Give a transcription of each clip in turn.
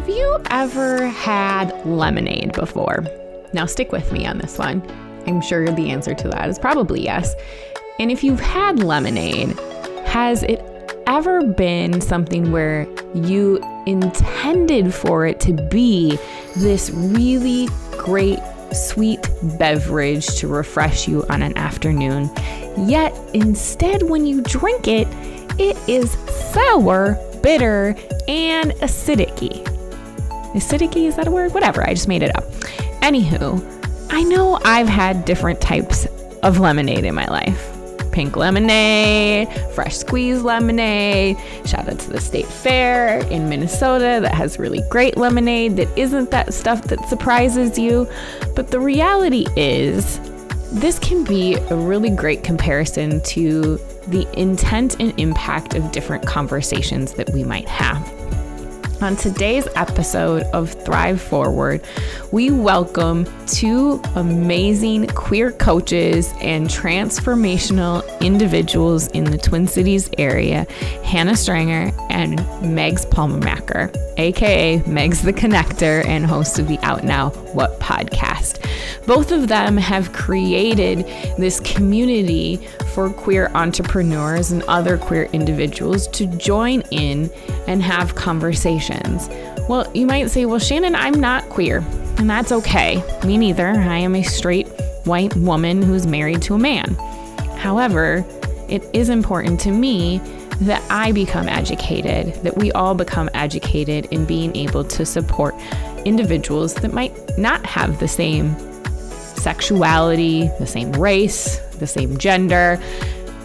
Have you ever had lemonade before? Now stick with me on this one. I'm sure the answer to that is probably yes. And if you've had lemonade, has it ever been something where you intended for it to be this really great sweet beverage to refresh you on an afternoon, yet instead when you drink it, it is sour, bitter, and acidic-y? Acidic-y, is that a word? Whatever, I just made it up. Anywho, I know I've had different types of lemonade in my life. Pink lemonade, fresh squeezed lemonade. Shout out to the state fair in Minnesota that has really great lemonade that isn't that stuff that surprises you. But the reality is, this can be a really great comparison to the intent and impact of different conversations that we might have. On today's episode of Thrive Forward, we welcome two amazing queer coaches and transformational individuals in the Twin Cities area, Hannah Strenger and Megs Pulvermacher, aka Megs the Connector and host of the Out Now What podcast. Both of them have created this community for queer entrepreneurs and other queer individuals to join in and have conversations. Well, you might say, well, Shannon, I'm not queer, and that's okay. Me neither. I am a straight white woman who's married to a man. However, it is important to me that I become educated, that we all become educated in being able to support individuals that might not have the same sexuality, the same race, the same gender,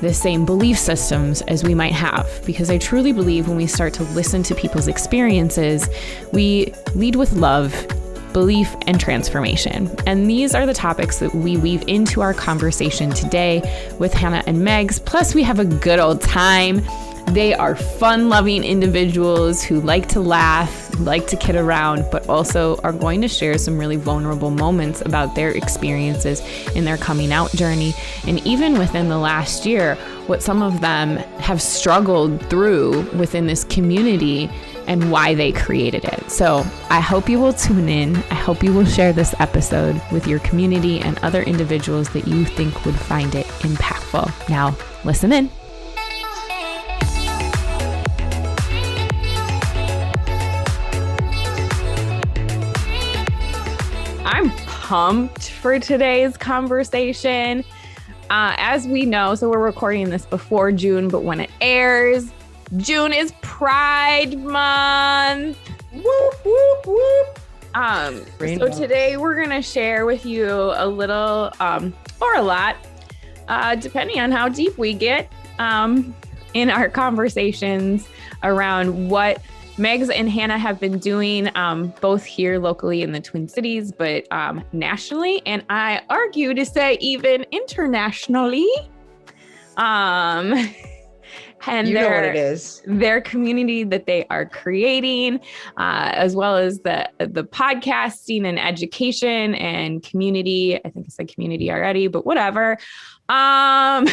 the same belief systems as we might have. Because I truly believe when we start to listen to people's experiences, we lead with love, belief, and transformation. And these are the topics that we weave into our conversation today with Hannah and Megs. Plus, we have a good old time. They are fun-loving individuals who like to laugh, like to kid around, but also are going to share some really vulnerable moments about their experiences in their coming out journey. And even within the last year, what some of them have struggled through within this community and why they created it. So I hope you will tune in. I hope you will share this episode with your community and other individuals that you think would find it impactful. Now, listen in. I'm pumped for today's conversation. As we know, so we're recording this before June, but when it airs, June is Pride Month. Whoop, whoop, whoop. So today we're going to share with you a little, or a lot, depending on how deep we get, in our conversations around what Megs and Hannah have been doing, both here locally in the Twin Cities, but nationally, and I argue to say even internationally. And you know what it is. Their community that they are creating, as well as the podcasting and education and community. I think I said community already, but whatever. And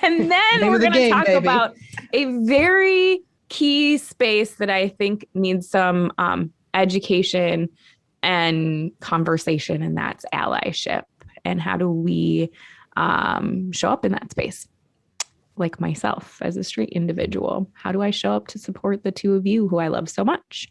then we're going to talk about a very key space that I think needs some education and conversation, and that's allyship. And how do we show up in that space? Like myself as a straight individual, how do I show up to support the two of you who I love so much?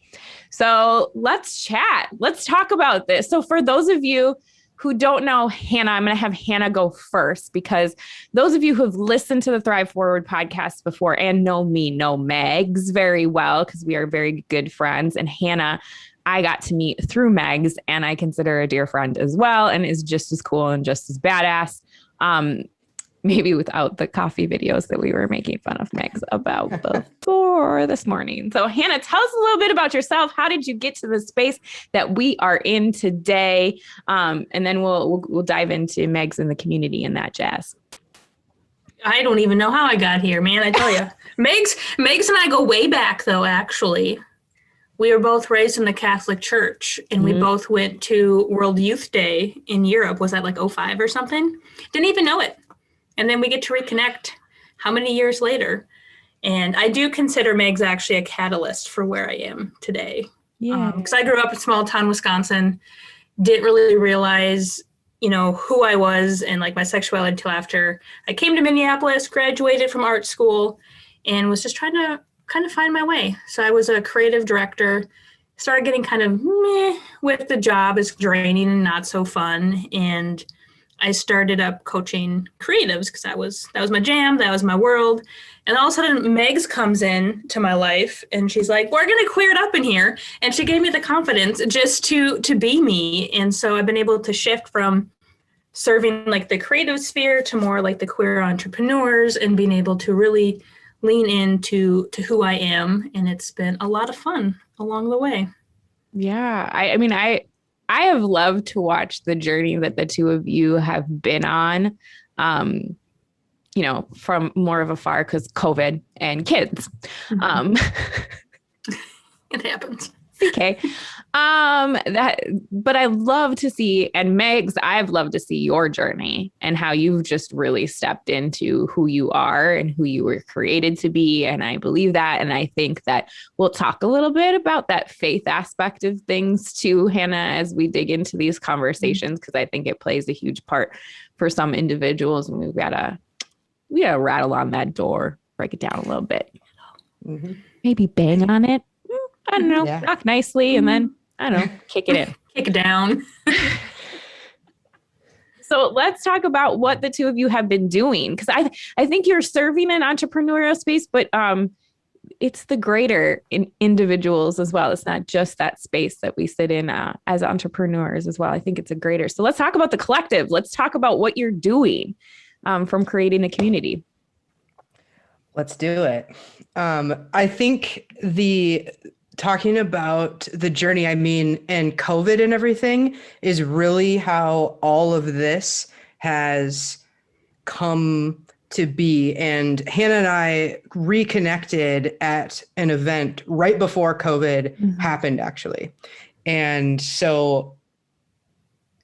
So let's chat. Let's talk about this. So for those of you who don't know Hannah, I'm going to have Hannah go first, because those of you who have listened to the Thrive Forward podcast before and know me know Megs very well, because we are very good friends. And Hannah, I got to meet through Megs, and I consider a dear friend as well, and is just as cool and just as badass. Maybe without the coffee videos that we were making fun of Megs about before this morning. So Hannah, tell us a little bit about yourself. How did you get to the space that we are in today? And then we'll dive into Megs and the community and that jazz. I don't even know how I got here, man. I tell you, Megs and I go way back, though. Actually, we were both raised in the Catholic Church, and we both went to World Youth Day in Europe. Was that like 2005 or something? Didn't even know it. And then we get to reconnect how many years later? And I do consider Megs actually a catalyst for where I am today. Yeah. Because I grew up in small town Wisconsin, didn't really realize, who I was and like my sexuality until after I came to Minneapolis, graduated from art school, and was just trying to kind of find my way. So I was a creative director, started getting kind of meh with the job. It's draining and not so fun. And I started up coaching creatives because that was my jam, that was my world. And all of a sudden Megs comes in to my life and she's like, we're gonna queer it up in here. And she gave me the confidence just to be me. And so I've been able to shift from serving like the creative sphere to more like the queer entrepreneurs and being able to really lean into who I am. And it's been a lot of fun along the way. Yeah. I mean, I have loved to watch the journey that the two of you have been on, from more of afar because COVID and kids. It happens. Okay. But I love to see, and Megs, I've loved to see your journey and how you've just really stepped into who you are and who you were created to be. And I believe that. And I think that we'll talk a little bit about that faith aspect of things too, Hannah, as we dig into these conversations, because I think it plays a huge part for some individuals. And we gotta rattle on that door, break it down a little bit. Mm-hmm. Maybe bang on it. I don't know, knock nicely, and then, I don't know, kick it in. Kick it down. So let's talk about what the two of you have been doing. Because I think you're serving an entrepreneurial space, but it's the greater individuals as well. It's not just that space that we sit in as entrepreneurs as well. I think it's a greater. So let's talk about the collective. Let's talk about what you're doing from creating a community. Let's do it. I think talking about the journey, and COVID and everything is really how all of this has come to be. And Hannah and I reconnected at an event right before COVID happened, actually. And so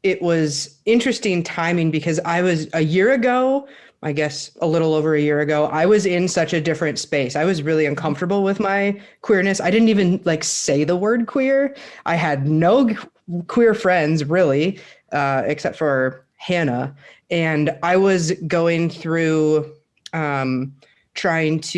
it was interesting timing because I was a year ago, I guess a little over a year ago, I was in such a different space. I was really uncomfortable with my queerness. I didn't even say the word queer. I had no queer friends really, except for Hannah. And I was going through used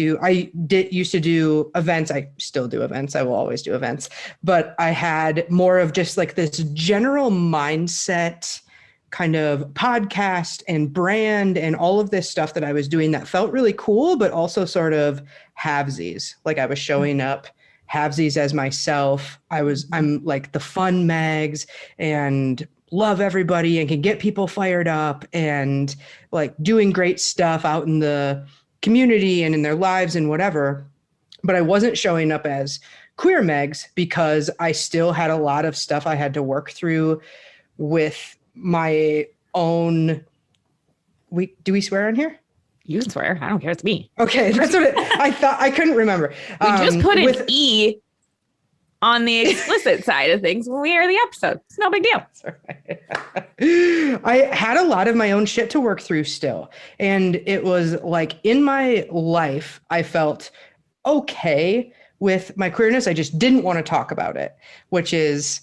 to do events. I still do events. I will always do events, but I had more of just this general mindset kind of podcast and brand and all of this stuff that I was doing that felt really cool, but also sort of halvesies. I was showing up halvesies as myself. I'm like the fun Megs and love everybody and can get people fired up and doing great stuff out in the community and in their lives and whatever. But I wasn't showing up as queer Megs because I still had a lot of stuff I had to work through with my own. Do we swear on here? You can swear. I don't care. It's me. Okay, that's what I thought. I couldn't remember. We just put an E on the explicit side of things when we air the episode. It's no big deal. Right. I had a lot of my own shit to work through still. And it was in my life, I felt okay with my queerness. I just didn't want to talk about it, which is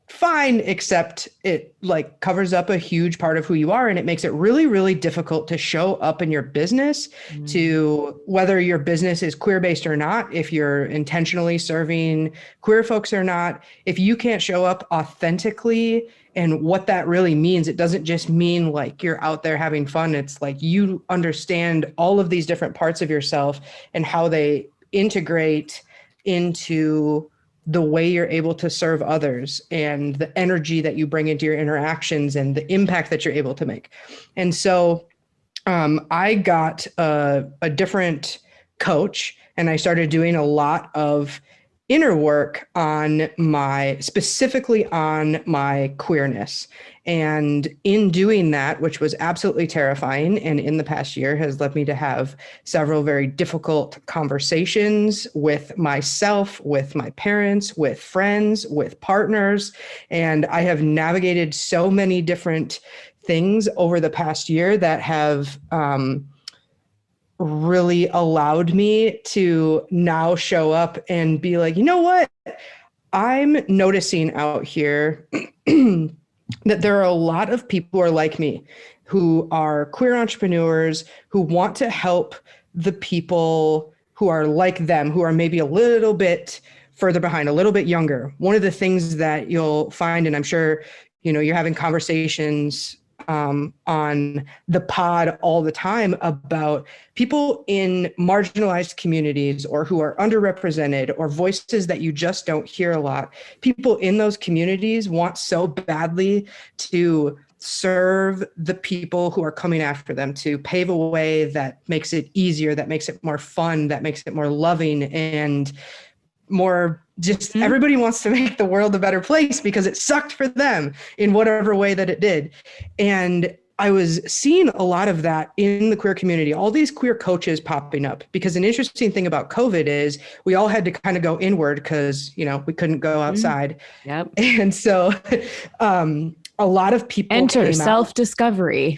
fine, except it covers up a huge part of who you are. And it makes it really, really difficult to show up in your business to whether your business is queer-based or not, if you're intentionally serving queer folks or not, if you can't show up authentically and what that really means. It doesn't just mean you're out there having fun. It's you understand all of these different parts of yourself and how they integrate into the way you're able to serve others and the energy that you bring into your interactions and the impact that you're able to make. And so I got a different coach and I started doing a lot of inner work specifically on my queerness. And in doing that, which was absolutely terrifying, and in the past year has led me to have several very difficult conversations with myself, with my parents, with friends, with partners. And I have navigated so many different things over the past year that have really allowed me to now show up and be you know what? I'm noticing out here that there are a lot of people who are like me, who are queer entrepreneurs, who want to help the people who are like them, who are maybe a little bit further behind, a little bit younger. One of the things that you'll find, and I'm sure, you're having conversations on the pod all the time about people in marginalized communities or who are underrepresented or voices that you just don't hear a lot. People in those communities want so badly to serve the people who are coming after them, to pave a way that makes it easier, that makes it more fun, that makes it more loving and more just everybody wants to make the world a better place because it sucked for them in whatever way that it did. And I was seeing a lot of that in the queer community, all these queer coaches popping up, because an interesting thing about COVID is we all had to kind of go inward because, we couldn't go outside. Yep. And so a lot of people enter self-discovery.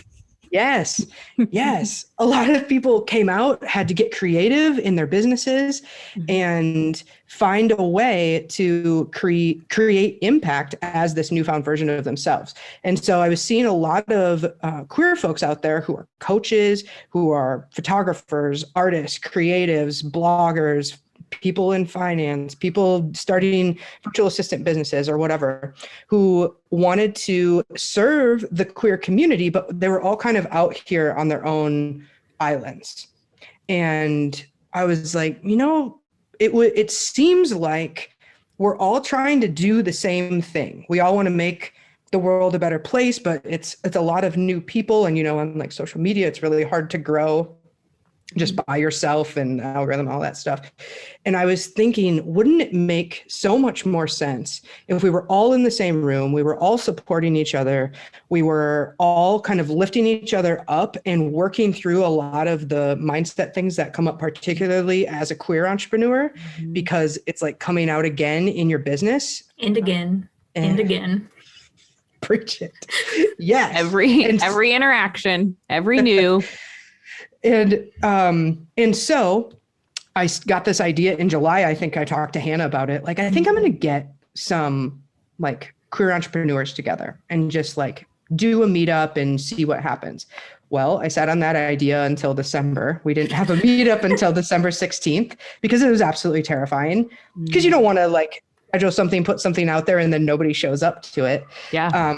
Yes. Yes. A lot of people came out, had to get creative in their businesses and find a way to create impact as this newfound version of themselves. And so I was seeing a lot of queer folks out there who are coaches, who are photographers, artists, creatives, bloggers, people in finance, people starting virtual assistant businesses or whatever, who wanted to serve the queer community, but they were all kind of out here on their own islands. And I was like, it seems like we're all trying to do the same thing. We all want to make the world a better place, but it's a lot of new people. And, on like social media, it's really hard to grow just by yourself and algorithm, all that stuff. And I was thinking, wouldn't it make so much more sense if we were all in the same room, we were all supporting each other, we were all kind of lifting each other up and working through a lot of the mindset things that come up, particularly as a queer entrepreneur, because it's like coming out again in your business. And again, and again. Preach it. Yes. Every interaction, every new. And so I got this idea in July. I think I talked to Hannah about it. Like, I think I'm going to get some like queer entrepreneurs together and just like do a meetup and see what happens. Well, I sat on that idea until December. We didn't have a meetup until December 16th because it was absolutely terrifying, because you don't want to like put something out there and then nobody shows up to it. Yeah.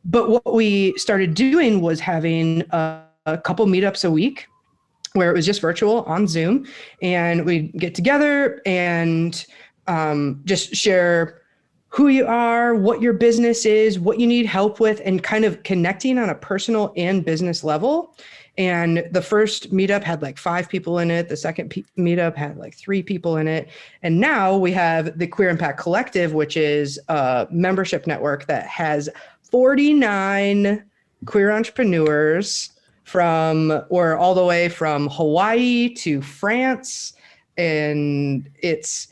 But what we started doing was having a couple meetups a week, where it was just virtual on Zoom, and we'd get together and just share who you are, what your business is, what you need help with, and kind of connecting on a personal and business level. And the first meetup had like 5 people in it. The second meetup had like 3 people in it. And now we have the Queer Impact Collective, which is a membership network that has 49 queer entrepreneurs all the way from Hawaii to France. And it's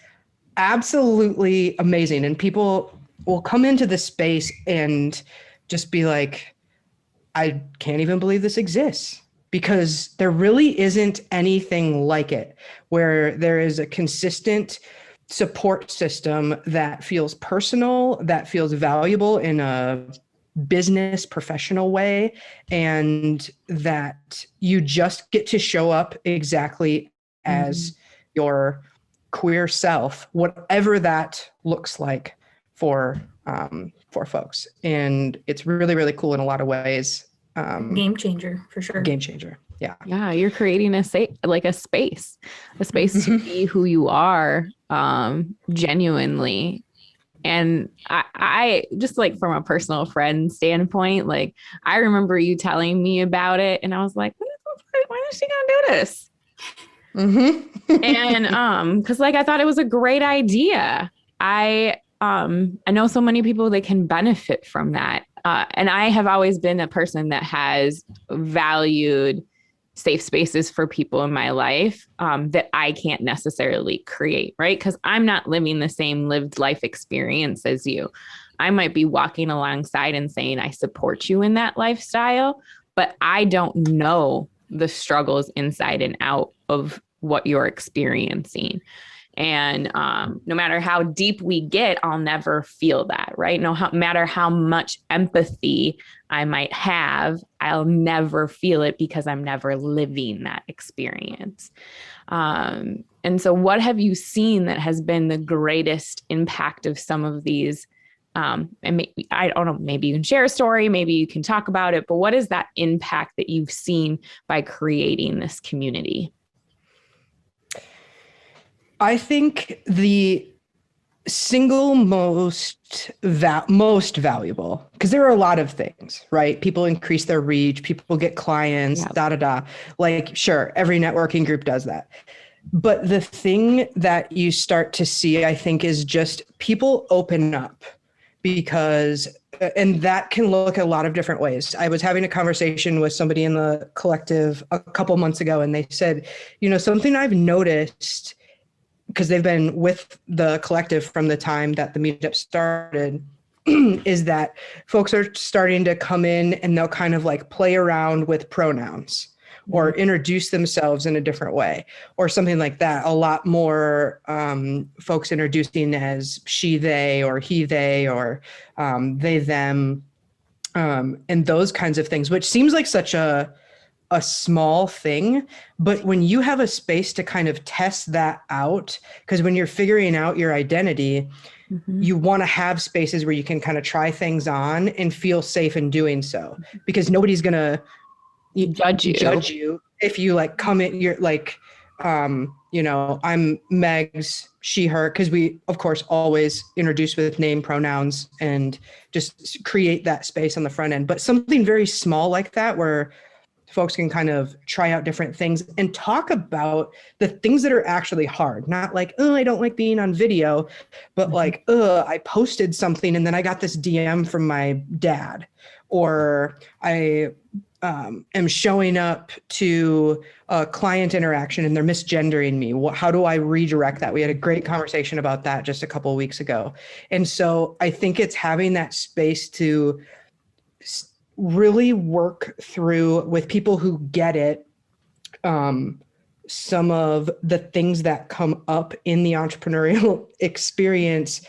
absolutely amazing. And people will come into this space and just be like, I can't even believe this exists, because there really isn't anything like it, where there is a consistent support system that feels personal, that feels valuable in a business professional way, and that you just get to show up exactly as your queer self, whatever that looks like for folks. And it's really, really cool in a lot of ways. Game changer for sure. Game changer. Yeah. Yeah. You're creating a space to be who you are, genuinely. And I just like from a personal friend standpoint, like I remember you telling me about it and I was like, why is she gonna do this? And because like I thought it was a great idea. I know so many people that can benefit from that. And I have always been a person that has valued safe spaces for people in my life that I can't necessarily create, right? Because I'm not living the same lived life experience as you. I might be walking alongside and saying, I support you in that lifestyle, but I don't know the struggles inside and out of what you're experiencing. And no matter how deep we get, I'll never feel that, right? No matter how much empathy I might have, I'll never feel it because I'm never living that experience. And so what have you seen that has been the greatest impact of some of these? And maybe, I don't know, maybe you can share a story, maybe you can talk about it, but what is that impact that you've seen by creating this community? I think the single most valuable, because there are a lot of things, right? People increase their reach, people get clients, Like, sure, every networking group does that. But the thing that you start to see, I think, is just people open up because, and that can look a lot of different ways. I was having a conversation with somebody in the collective a couple months ago, and they said, something I've noticed, because they've been with the collective from the time that the meetup started, is that folks are starting to come in and they'll kind of like play around with pronouns or introduce themselves in a different way or something like that. A lot more folks introducing as she, they, or he, they, or they, them, and those kinds of things, which seems like such a small thing, but when you have a space to kind of test that out, because when you're figuring out your identity, you want to have spaces where you can kind of try things on and feel safe in doing so, because nobody's going to judge you if you like come in, you're like, I'm Megs, she, her, because we, of course, always introduce with name pronouns and just create that space on the front end. But something very small like that, where folks can kind of try out different things and talk about the things that are actually hard, not like, oh, I don't like being on video, but like, I posted something and then I got this DM from my dad, or I am showing up to a client interaction and they're misgendering me. How do I redirect that? We had a great conversation about that just a couple of weeks ago. And so I think it's having that space to really work through with people who get it, some of the things that come up in the entrepreneurial experience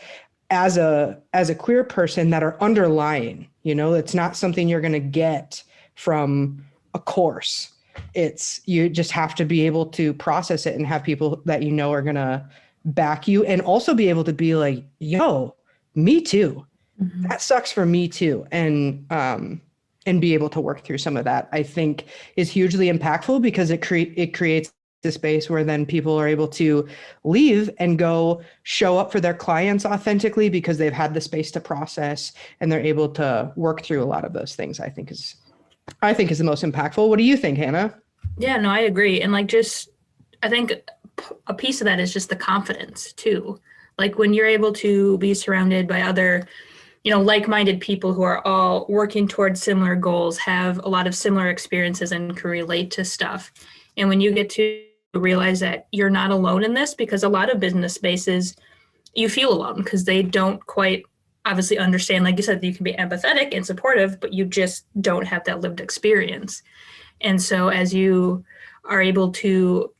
as a queer person that are underlying. It's not something you're going to get from a course. You just have to be able to process it and have people that are going to back you, and also be able to be like, yo, me too. That sucks for me too. And be able to work through some of that, I think, is hugely impactful, because it creates the space where then people are able to leave and go show up for their clients authentically, because they've had the space to process and they're able to work through a lot of those things. I think is the most impactful. What do you think, Hannah? Yeah, no, I agree. And I think a piece of that is just the confidence too. Like when you're able to be surrounded by other, like-minded people who are all working towards similar goals, have a lot of similar experiences and can relate to stuff. And when you get to realize that you're not alone in this, because a lot of business spaces, you feel alone because they don't quite obviously understand, like you said, you can be empathetic and supportive, but you just don't have that lived experience. And so as you are able to,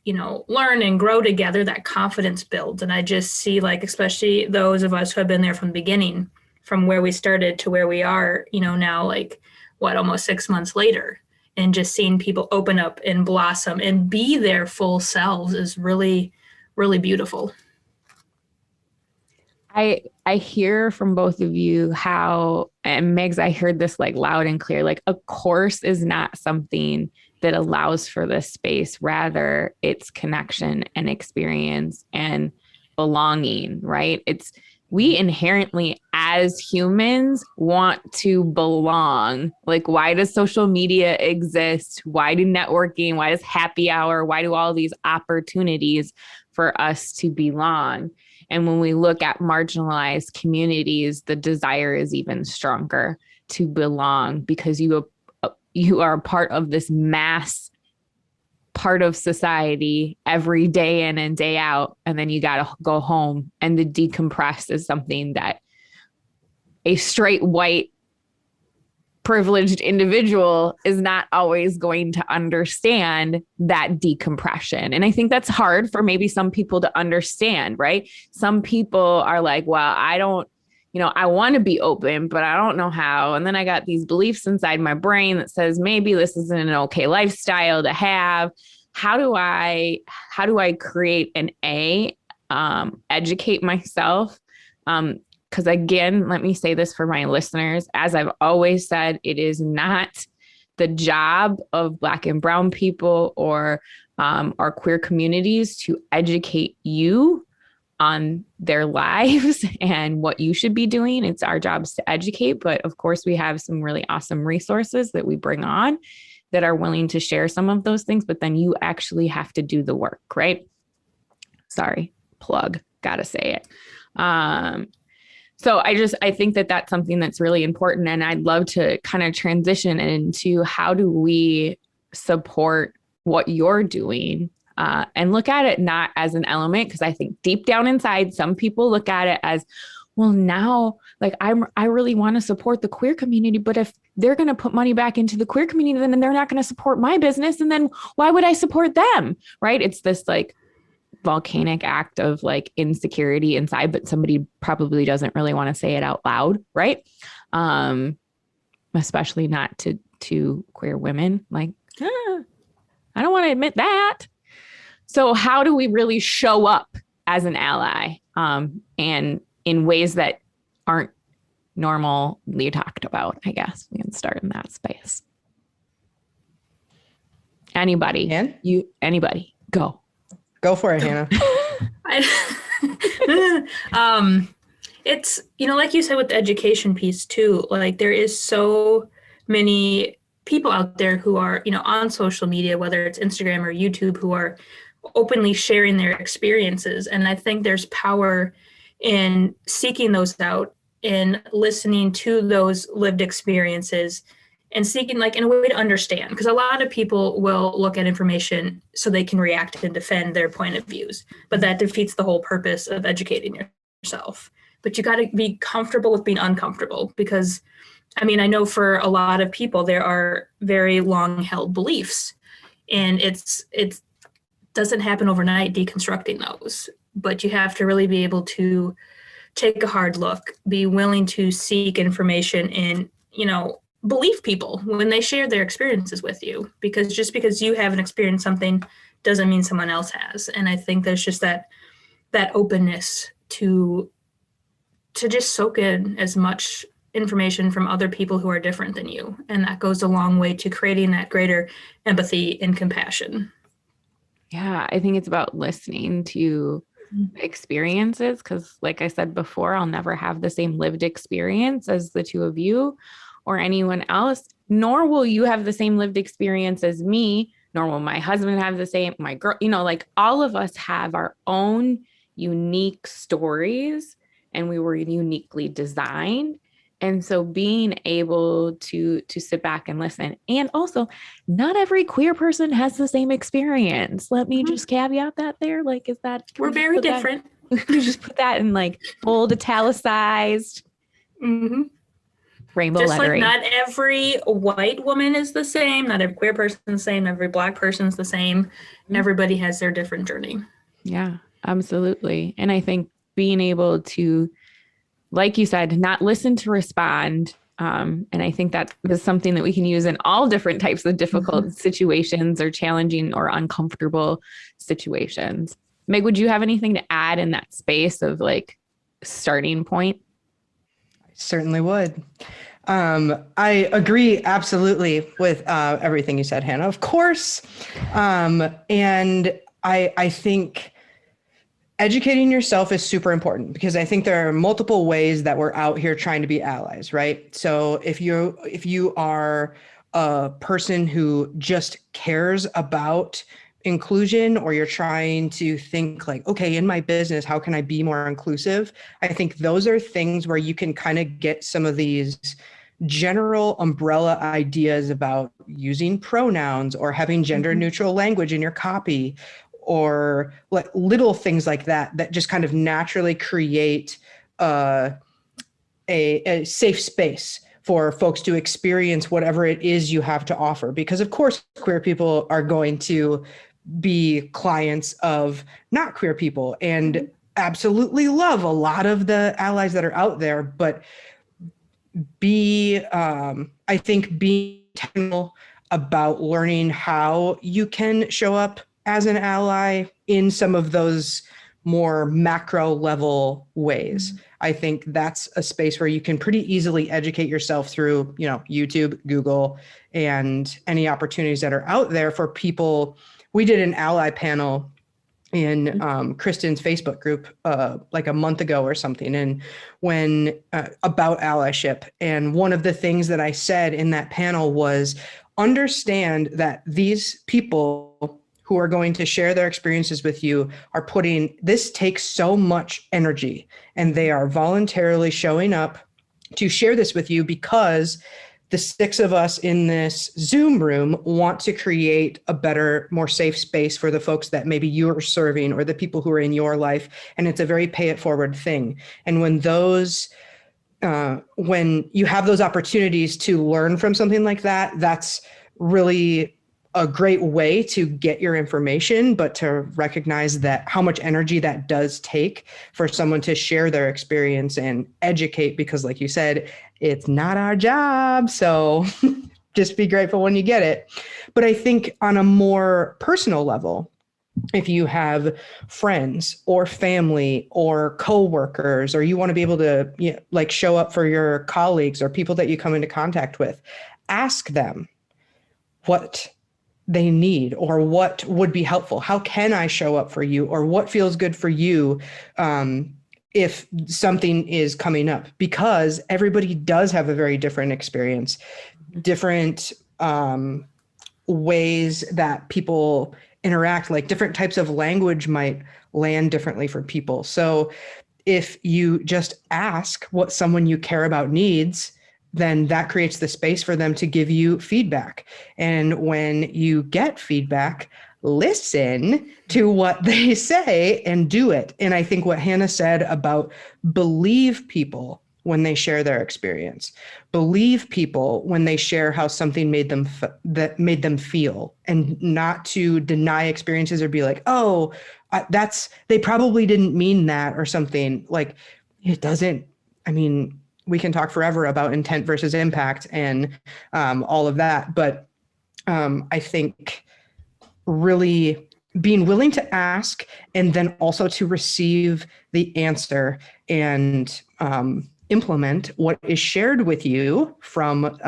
learn and grow together, that confidence builds. And I just see, like, especially those of us who have been there from the beginning, from where we started to where we are, now, like, almost 6 months later, and just seeing people open up and blossom and be their full selves is really, really beautiful. I hear from both of you how, and Megs, I heard this like loud and clear, like a course is not something that allows for this space. Rather, it's connection and experience and belonging, right? We inherently as humans want to belong. Like, why does social media exist? Why do networking? Why does happy hour? Why do all these opportunities for us to belong? And when we look at marginalized communities, the desire is even stronger to belong, because you are a part of this mass part of society every day in and day out, and then you got to go home. And the decompress is something that a straight white privileged individual is not always going to understand that decompression. And I think that's hard for maybe some people to understand, right? Some people are like, well, I don't, I want to be open, but I don't know how. And then I got these beliefs inside my brain that says maybe this isn't an okay lifestyle to have. How do I create an educate myself? Because again, let me say this for my listeners, as I've always said, it is not the job of Black and Brown people or our queer communities to educate you on their lives and what you should be doing. It's our jobs to educate. But of course, we have some really awesome resources that we bring on that are willing to share some of those things. But then you actually have to do the work, right? Sorry, plug, gotta say it. So I think that that's something that's really important. And I'd love to kind of transition into how do we support what you're doing and look at it not as an element, because I think deep down inside, some people look at it as, well, now like I really want to support the queer community, but if they're going to put money back into the queer community, then they're not going to support my business. And then why would I support them? Right. It's this like volcanic act of like insecurity inside, but somebody probably doesn't really want to say it out loud. Right. Especially not to queer women. Like, I don't want to admit that. So how do we really show up as an ally and in ways that aren't normally talked about? I guess we can start in that space. Anybody? Anybody? Go for it, Hannah. It's, like you said with the education piece too, like there is so many people out there who are, on social media, whether it's Instagram or YouTube, who are openly sharing their experiences. And I think there's power in seeking those out and listening to those lived experiences and seeking like in a way to understand, because a lot of people will look at information so they can react and defend their point of views, but that defeats the whole purpose of educating yourself. But you got to be comfortable with being uncomfortable, because I know for a lot of people, there are very long held beliefs, and it doesn't happen overnight deconstructing those, but you have to really be able to take a hard look, be willing to seek information and, believe people when they share their experiences with you, because just because you haven't experienced something doesn't mean someone else has. And I think there's just that openness to just soak in as much information from other people who are different than you. And that goes a long way to creating that greater empathy and compassion. Yeah, I think it's about listening to experiences, because like I said before, I'll never have the same lived experience as the two of you or anyone else, nor will you have the same lived experience as me, nor will my husband have the same, my girl, like all of us have our own unique stories, and we were uniquely designed. And so being able to sit back and listen, and also not every queer person has the same experience. Let me just caveat that there. Like, is that, we're very different. You just put that in like bold italicized rainbow just lettering. Like not every white woman is the same. Not every queer person is the same. Every Black person is the same. Everybody has their different journey. Yeah, absolutely. And I think being able to, like you said, not listen to respond. And I think that is something that we can use in all different types of difficult situations or challenging or uncomfortable situations. Meg, would you have anything to add in that space of like starting point? I certainly would. I agree absolutely with everything you said, Hannah, of course. And I think educating yourself is super important, because I think there are multiple ways that we're out here trying to be allies, right? So if you are a person who just cares about inclusion, or you're trying to think like, okay, in my business, how can I be more inclusive? I think those are things where you can kind of get some of these general umbrella ideas about using pronouns or having gender neutral language in your copy, or like little things like that just kind of naturally create a safe space for folks to experience whatever it is you have to offer. Because of course, queer people are going to be clients of not queer people and absolutely love a lot of the allies that are out there, but I think being intentional about learning how you can show up as an ally in some of those more macro level ways. I think that's a space where you can pretty easily educate yourself through, YouTube, Google, and any opportunities that are out there for people. We did an ally panel in Kristen's Facebook group like a month ago or something, and when about allyship. And one of the things that I said in that panel was, understand that these people who are going to share their experiences with you this takes so much energy, and they are voluntarily showing up to share this with you because the 6 of us in this Zoom room want to create a better, more safe space for the folks that maybe you're serving or the people who are in your life. And it's a very pay it forward thing. And when you have those opportunities to learn from something like that, that's really a great way to get your information, but to recognize that how much energy that does take for someone to share their experience and educate, because like you said, it's not our job. So just be grateful when you get it. But I think on a more personal level, if you have friends or family or coworkers, or you want to be able to show up for your colleagues or people that you come into contact with, ask them what they need or what would be helpful. How can I show up for you, or what feels good for you if something is coming up? Because everybody does have a very different experience, different ways that people interact, like different types of language might land differently for people. So if you just ask what someone you care about needs, then that creates the space for them to give you feedback. And when you get feedback, listen to what they say and do it. And I think what Hannah said about believe people when they share their experience, believe people when they share how something made them feel, and not to deny experiences or be like, oh, they probably didn't mean that or something. Like, it doesn't, we can talk forever about intent versus impact and all of that. But I think really being willing to ask and then also to receive the answer and implement what is shared with you from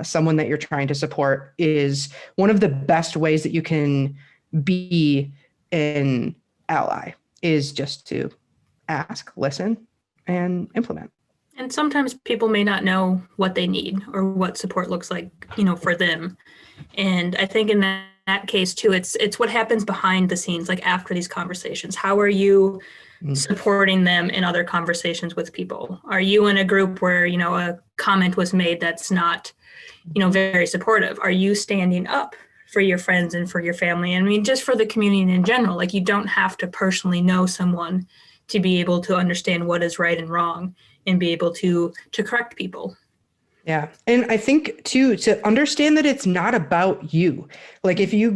someone that you're trying to support is one of the best ways that you can be an ally, is just to ask, listen, and implement. And sometimes people may not know what they need or what support looks like, for them. And I think in that case too, it's what happens behind the scenes, like after these conversations. How are you supporting them in other conversations with people? Are you in a group where, a comment was made that's not, very supportive? Are you standing up for your friends and for your family? Just for the community in general. Like, you don't have to personally know someone to be able to understand what is right and wrong and be able to correct people. Yeah. And I think too, to understand that it's not about you. Like, if you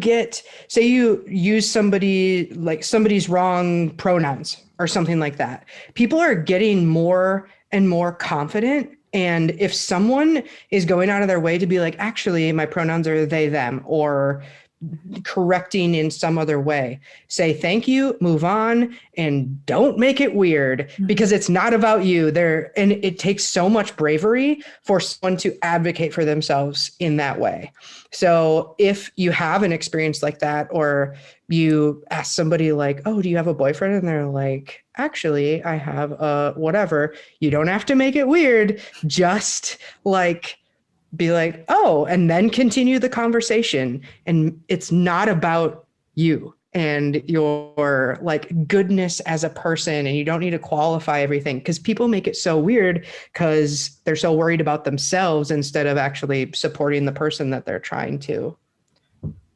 say you use somebody's wrong pronouns or something like that, people are getting more and more confident. And if someone is going out of their way to be like, actually, my pronouns are they, them, or correcting in some other way, say thank you, move on, and don't make it weird, because it's not about you there. And it takes so much bravery for someone to advocate for themselves in that way. So if you have an experience like that, or you ask somebody like, oh, do you have a boyfriend? And they're like, actually, I have a whatever. You don't have to make it weird. Just be like, oh, and then continue the conversation. And it's not about you and your goodness as a person, and you don't need to qualify everything, because people make it so weird because they're so worried about themselves instead of actually supporting the person that they're trying to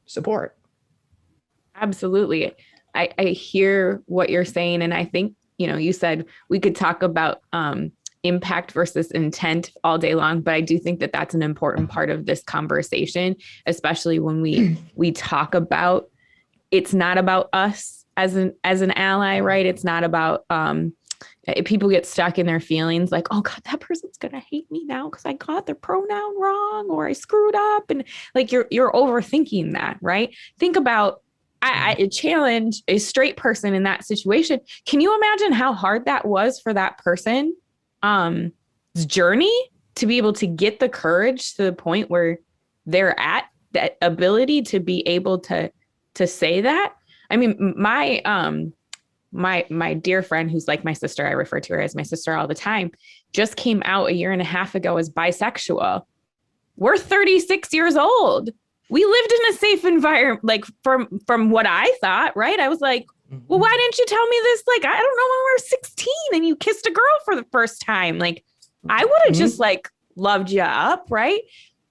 support. Absolutely. I hear what you're saying. And I think, you said we could talk about impact versus intent all day long, but I do think that that's an important part of this conversation, especially when we talk about, it's not about us as an ally, right? It's not about people get stuck in their feelings like, oh God, that person's gonna hate me now because I got their pronoun wrong or I screwed up, and like you're overthinking that, right? Think about, I challenge a straight person in that situation. Can you imagine how hard that was for that person? Journey to be able to get the courage to the point where they're at, that ability to be able to say that. I mean, my dear friend, who's like my sister, I refer to her as my sister all the time, just came out a year and a half ago as bisexual. We're 36 years old. We lived in a safe environment, like from what I thought, right? I was like, well, why didn't you tell me this? Like, I don't know, when we were 16 and you kissed a girl for the first time. Like, I would have just like loved you up, right?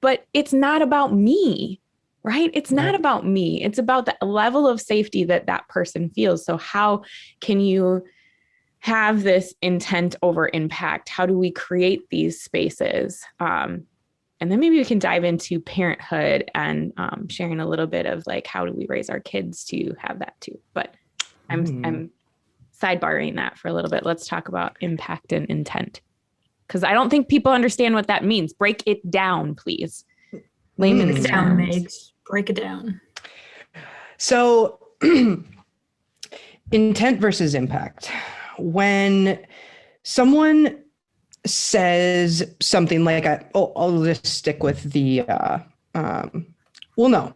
But it's not about me, right? It's not about me. It's about the level of safety that that person feels. So how can you have this intent over impact? How do we create these spaces? And then maybe we can dive into parenthood and sharing a little bit of like, how do we raise our kids to have that too? But I'm sidebarring that for a little bit. Let's talk about impact and intent, because I don't think people understand what that means. Break it down, please. Layman's down, terms. Megs. Break it down. So intent versus impact. When someone says something like, I'll just stick with the, no,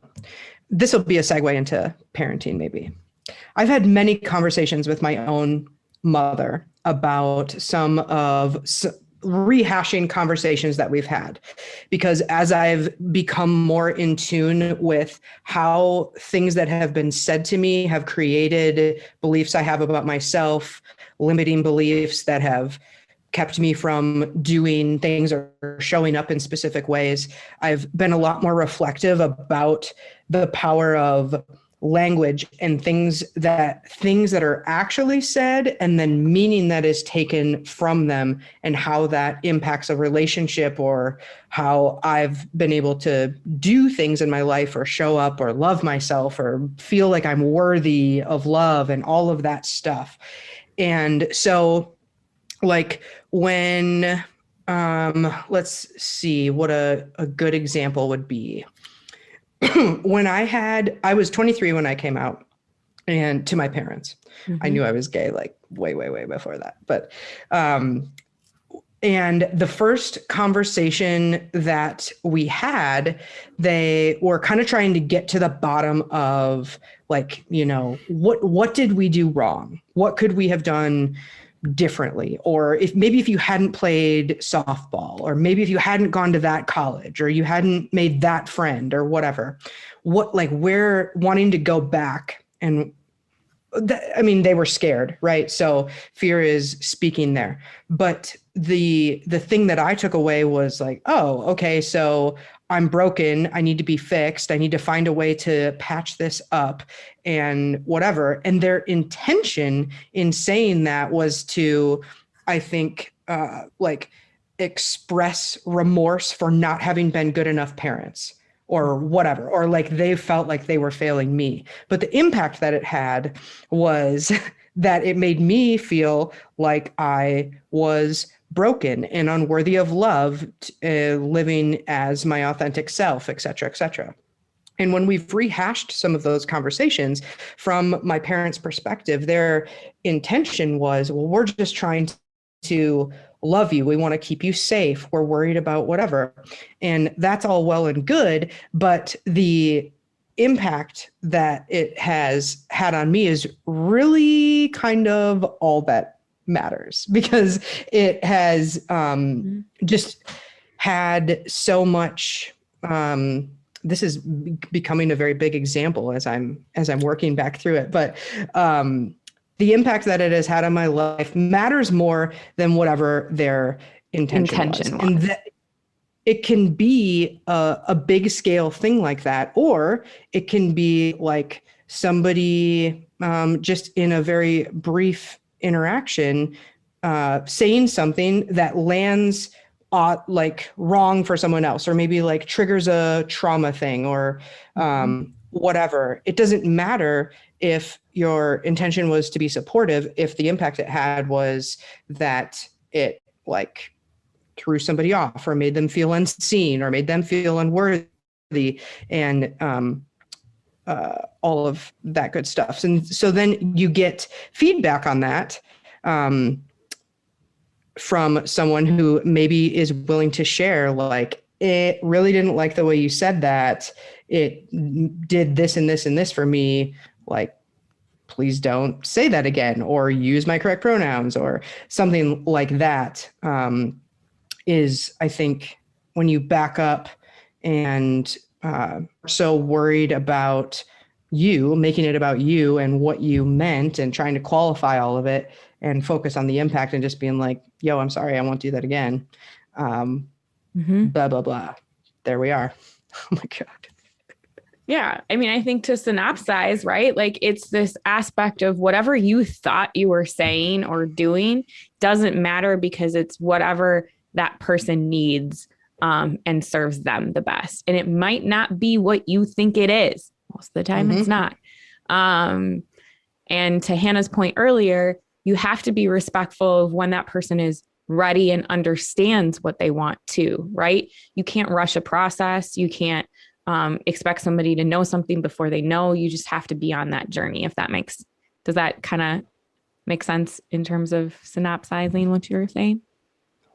this will be a segue into parenting maybe. I've had many conversations with my own mother about some of rehashing conversations that we've had, because as I've become more in tune with how things that have been said to me have created beliefs I have about myself, limiting beliefs that have kept me from doing things or showing up in specific ways, I've been a lot more reflective about the power of language and things that are actually said, and then meaning that is taken from them, and how that impacts a relationship, or how I've been able to do things in my life, or show up, or love myself, or feel like I'm worthy of love, and all of that stuff. And so like when, let's see what a good example would be. When I was 23 when I came out, and to my parents. I knew I was gay like way before that. But and the first conversation that we had, they were kind of trying to get to the bottom of like, what did we do wrong? What could we have done differently? Or if you hadn't played softball, or maybe if you hadn't gone to that college, or you hadn't made that friend, or whatever, we're wanting to go back. And they were scared, right? So fear is speaking there. But the thing that I took away was like, oh, okay, so I'm broken. I need to be fixed. I need to find a way to patch this up and whatever. And their intention in saying that was to, I think, express remorse for not having been good enough parents, or whatever, or like they felt like they were failing me. But the impact that it had was that it made me feel like I was broken and unworthy of love, living as my authentic self, et cetera, et cetera. And when we've rehashed some of those conversations from my parents' perspective, their intention was, well, we're just trying to love you. We want to keep you safe. We're worried about whatever. And that's all well and good. But the impact that it has had on me is really kind of all that matters, because it has just had so much. This is becoming a very big example as I'm working back through it. But the impact that it has had on my life matters more than whatever their intention was. And that it can be a big scale thing like that, or it can be like somebody just in a very brief interaction saying something that lands like wrong for someone else, or maybe like triggers a trauma thing, or whatever. It doesn't matter if your intention was to be supportive, if the impact it had was that it like threw somebody off or made them feel unseen or made them feel unworthy, and all of that good stuff. And so then you get feedback on that from someone who maybe is willing to share, like, it really didn't like the way you said that. It did this and this and this for me. Like, please don't say that again, or use my correct pronouns, or something like that. Is, I think, when you back up and so worried about you, making it about you and what you meant and trying to qualify all of it and focus on the impact and just being like, yo, I'm sorry, I won't do that again. Blah, blah, blah. There we are. Oh my God. Yeah. I mean, I think to synopsize, right? Like, it's this aspect of whatever you thought you were saying or doing doesn't matter, because it's whatever that person needs and serves them the best. And it might not be what you think it is. Most of the time it's not. And to Hannah's point earlier, you have to be respectful of when that person is ready and understands what they want to, right? You can't rush a process. You can't expect somebody to know something before they know. You just have to be on that journey. Does that kind of make sense in terms of synopsizing what you were saying?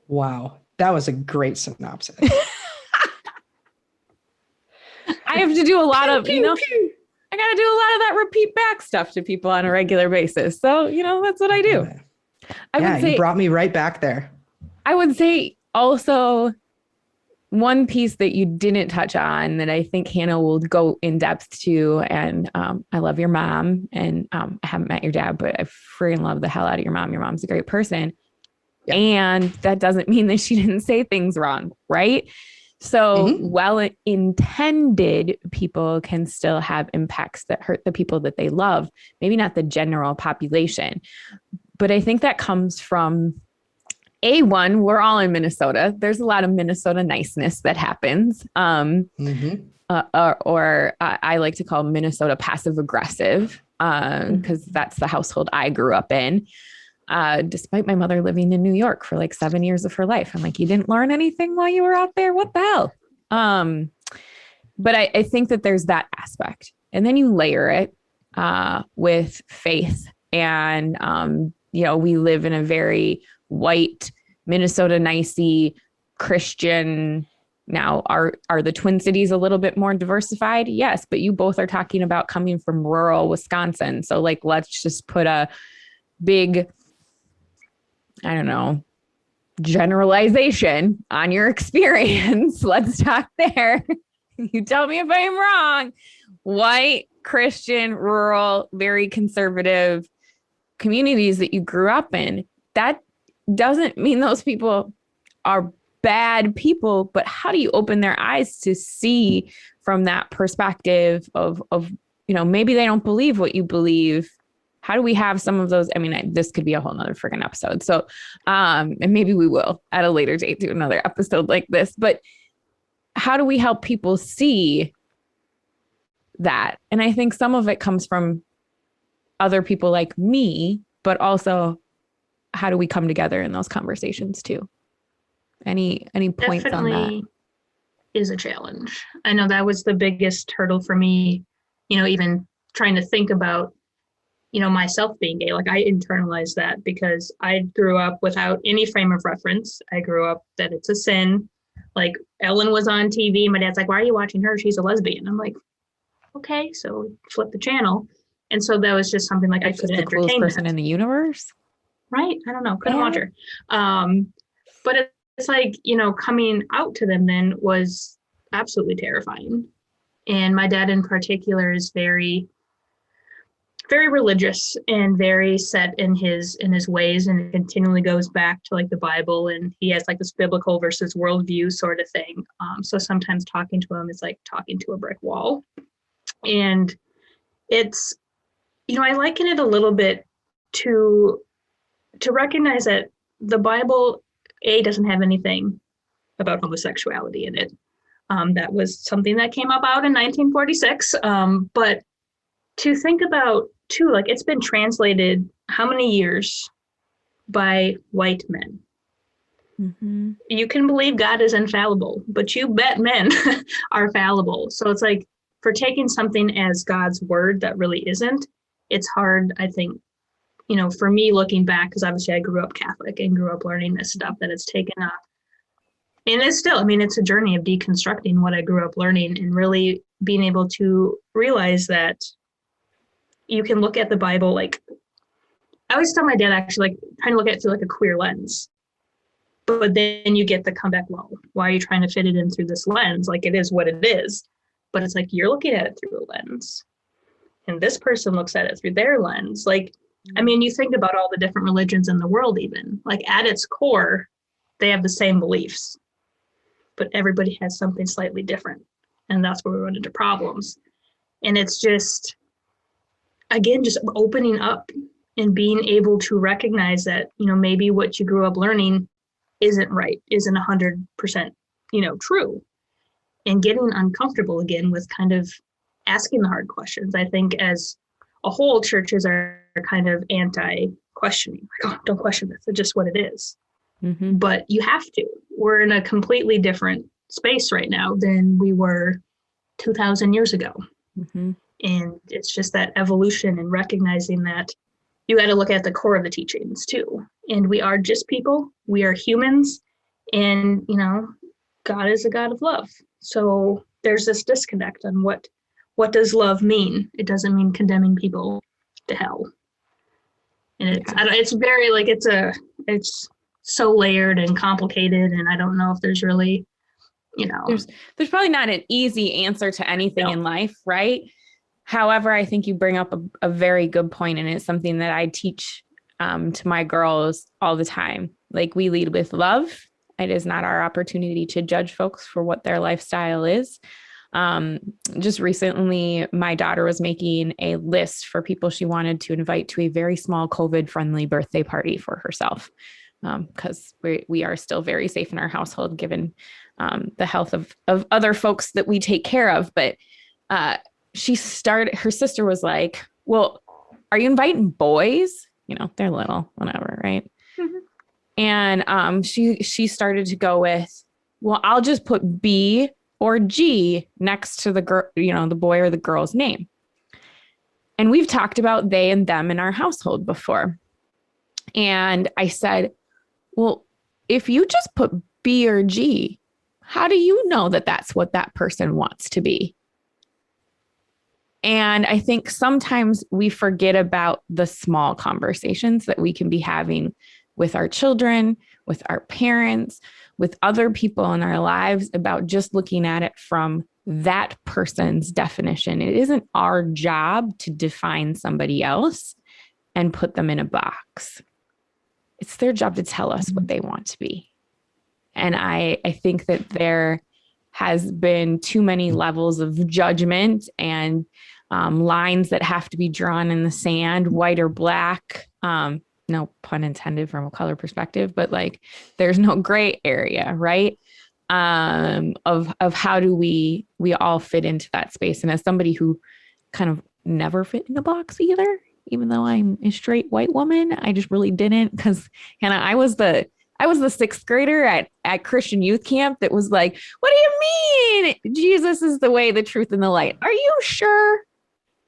Wow. That was a great synopsis. I have to do a lot of, I got to do a lot of that repeat back stuff to people on a regular basis. So, that's what I do. I would say, you brought me right back there. I would say also one piece that you didn't touch on that I think Hannah will go in depth to. And I love your mom, and I haven't met your dad, but I freaking love the hell out of your mom. Your mom's a great person. Yeah. And that doesn't mean that she didn't say things wrong, right? So well-intended people can still have impacts that hurt the people that they love, maybe not the general population. But I think that comes from one, we're all in Minnesota. There's a lot of Minnesota niceness that happens. Or I like to call Minnesota passive aggressive, because that's the household I grew up in. Despite my mother living in New York for like 7 years of her life. I'm like, you didn't learn anything while you were out there? What the hell? But I think that there's that aspect. And then you layer it with faith. And, we live in a very white, Minnesota nicey Christian. Now, are the Twin Cities a little bit more diversified? Yes, but you both are talking about coming from rural Wisconsin. So like, let's just put a big, I don't know, generalization on your experience. Let's talk there. You tell me if I'm wrong. White, Christian, rural, very conservative communities that you grew up in. That doesn't mean those people are bad people, but how do you open their eyes to see from that perspective of maybe they don't believe what you believe. How do we have some of those? I mean, this could be a whole nother freaking episode. So, and maybe we will at a later date do another episode like this, but how do we help people see that? And I think some of it comes from other people like me, but also how do we come together in those conversations too? Any points Definitely on that? Is a challenge. I know that was the biggest hurdle for me, even trying to think about myself being gay. Like, I internalized that because I grew up without any frame of reference. I grew up that it's a sin. Like, Ellen was on TV. My dad's like, why are you watching her? She's a lesbian. I'm like, okay, so flip the channel. And so that was just something like I couldn't entertain. The coolest person in the universe. Right? I don't know. Couldn't watch her. But it's like, coming out to them then was absolutely terrifying. And my dad in particular is very, very religious and very set in his ways, and it continually goes back to like the Bible, and he has like this biblical versus worldview sort of thing. So sometimes talking to him is like talking to a brick wall. And it's, I liken it a little bit to recognize that the Bible, doesn't have anything about homosexuality in it. That was something that came about in 1946. But to think about too, like it's been translated how many years by white men? Mm-hmm. You can believe God is infallible, but you bet men are fallible. So it's like for taking something as God's word that really isn't, it's hard, I think, for me looking back, because obviously I grew up Catholic and grew up learning this stuff, that it's taken up. And it's still, it's a journey of deconstructing what I grew up learning and really being able to realize that you can look at the Bible like, I always tell my dad actually, like trying to look at it through like a queer lens. But then you get the comeback, well, why are you trying to fit it in through this lens? Like it is what it is. But it's like you're looking at it through a lens. And this person looks at it through their lens. Like, you think about all the different religions in the world even. Like at its core, they have the same beliefs. But everybody has something slightly different. And that's where we run into problems. And it's just, again, just opening up and being able to recognize that, maybe what you grew up learning isn't right, isn't 100%, true. And getting uncomfortable again with kind of asking the hard questions. I think as a whole, churches are kind of anti-questioning. Like, oh, don't question this. It's just what it is. Mm-hmm. But you have to. We're in a completely different space right now than we were 2,000 years ago. Mm-hmm. And it's just that evolution and recognizing that you got to look at the core of the teachings too. And we are just people. We are humans. And, God is a God of love. So there's this disconnect on what does love mean? It doesn't mean condemning people to hell. And it's very like, it's so layered and complicated. And I don't know if there's really, There's probably not an easy answer to anything in life, right? However, I think you bring up a very good point, and it's something that I teach to my girls all the time. Like, we lead with love. It is not our opportunity to judge folks for what their lifestyle is. Just recently, my daughter was making a list for people she wanted to invite to a very small COVID-friendly birthday party for herself, because we are still very safe in our household, given the health of other folks that we take care of. But her sister was like, well, are you inviting boys? They're little, whatever, right? Mm-hmm. And she started to go with, well, I'll just put B or G next to the girl, the boy or the girl's name. And we've talked about they and them in our household before. And I said, well, if you just put B or G, how do you know that that's what that person wants to be? And I think sometimes we forget about the small conversations that we can be having with our children, with our parents, with other people in our lives, about just looking at it from that person's definition. It isn't our job to define somebody else and put them in a box. It's their job to tell us what they want to be. And I think that there has been too many levels of judgment and lines that have to be drawn in the sand, white or black. No pun intended from a color perspective, but like there's no gray area, right? Of how do we all fit into that space. And as somebody who kind of never fit in a box either, even though I'm a straight white woman, I just really didn't, because Hannah, I was the sixth grader at Christian youth camp that was like, what do you mean? Jesus is the way, the truth, and the light. Are you sure?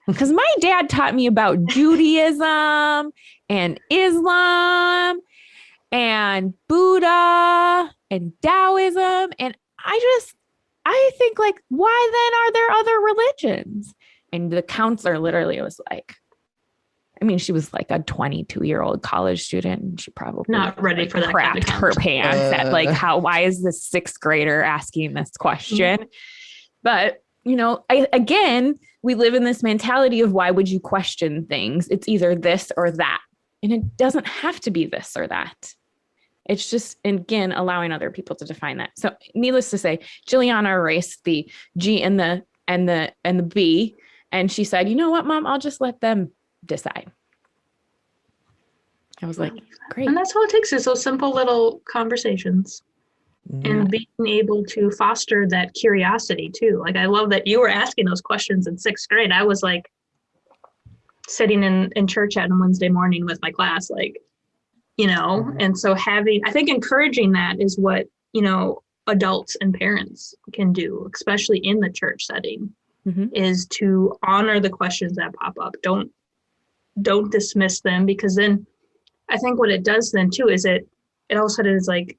Because my dad taught me about Judaism and Islam and Buddha and Taoism. And I think, like, why then are there other religions? And the counselor literally was like, she was like a 22-year-old college student, and she probably not ready for that. Crapped her pants at like, why is this sixth grader asking this question? Mm-hmm. But, again, we live in this mentality of, why would you question things? It's either this or that. And it doesn't have to be this or that. It's just, again, allowing other people to define that. So needless to say, Juliana erased the G and the B. And she said, you know what, Mom, I'll just let them decide. I was like, great. And that's all it takes is those simple little conversations Yeah. and being able to foster that curiosity too. Like, I love that you were asking those questions in 6th grade. I was like sitting in church on a Wednesday morning with my class, like, you know, and so I think encouraging that is what, you know, adults and parents can do, especially in the church setting, is to honor the questions that pop up. Don't dismiss them, because then I think what it does then too is it all of a sudden is like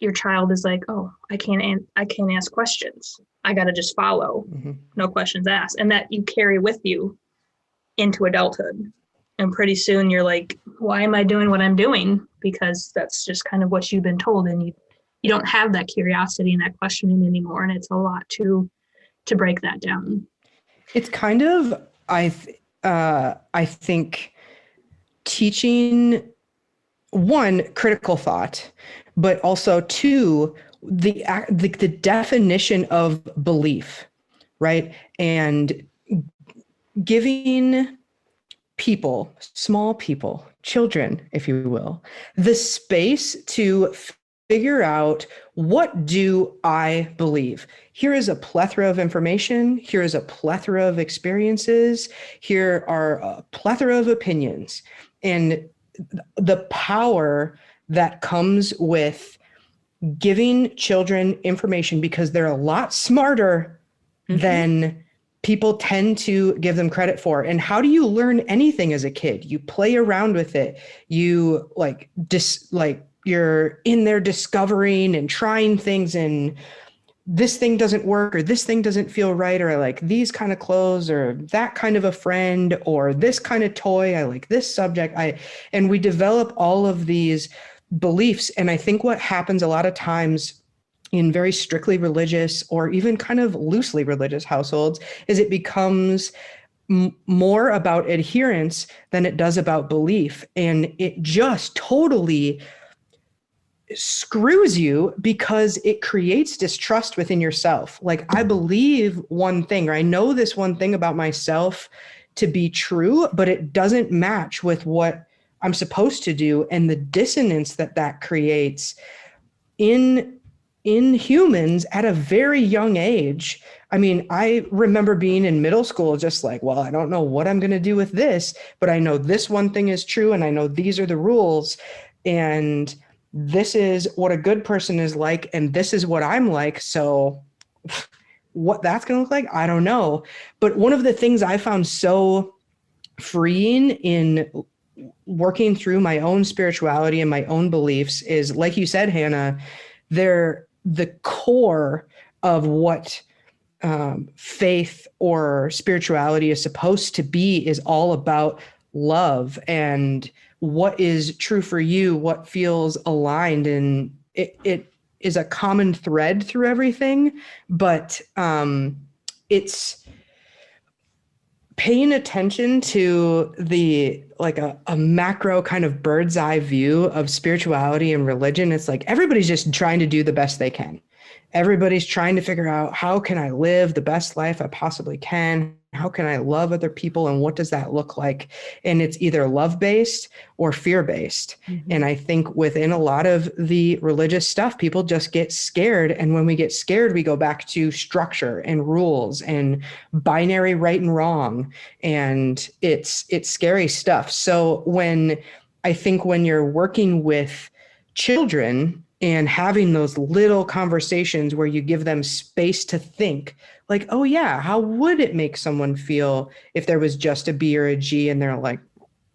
your child is like, oh, I can't ask questions. I got to just follow. No questions asked. And that you carry with you into adulthood. And pretty soon you're like, why am I doing what I'm doing? Because that's just kind of what you've been told. And you don't have that curiosity and that questioning anymore. And it's a lot to break that down. It's kind of, I think, teaching, one, critical thought, but also two, the definition of belief, right? And giving people, small people, children, if you will, the space to figure out, what do I believe? Here is a plethora of information. Here is a plethora of experiences. Here are a plethora of opinions. And the power that comes with giving children information, because they're a lot smarter than people tend to give them credit for. And how do you learn anything as a kid? You play around with it. You you're in there discovering and trying things, and this thing doesn't work, or this thing doesn't feel right, or I like these kind of clothes, or that kind of a friend, or this kind of toy. I like this subject. And we develop all of these beliefs. And I think what happens a lot of times in very strictly religious or even kind of loosely religious households is it becomes more about adherence than it does about belief. And it just totally screws you, because it creates distrust within yourself. Like, I believe one thing, or I know this one thing about myself to be true, but it doesn't match with what I'm supposed to do. And the dissonance that creates in humans at a very young age. I mean, I remember being in middle school, just like, well, I don't know what I'm going to do with this, but I know this one thing is true. And I know these are the rules. And this is what a good person is like. And this is what I'm like. So what that's going to look like, I don't know. But one of the things I found so freeing in working through my own spirituality and my own beliefs is, like you said, Hannah, they're the core of what faith or spirituality is supposed to be, is all about love and what is true for you, what feels aligned. And it is a common thread through everything, but it's paying attention to the, like a macro kind of bird's eye view of spirituality and religion. It's like everybody's just trying to do the best they can. Everybody's trying to figure out, how can I live the best life I possibly can? How can I love other people? And what does that look like? And it's either love-based or fear-based. And I think within a lot of the religious stuff, people just get scared. And when we get scared, we go back to structure and rules and binary right and wrong. And it's scary stuff. So I think when you're working with children and having those little conversations where you give them space to think, like, oh yeah, how would it make someone feel if there was just a B or a G? And they're like,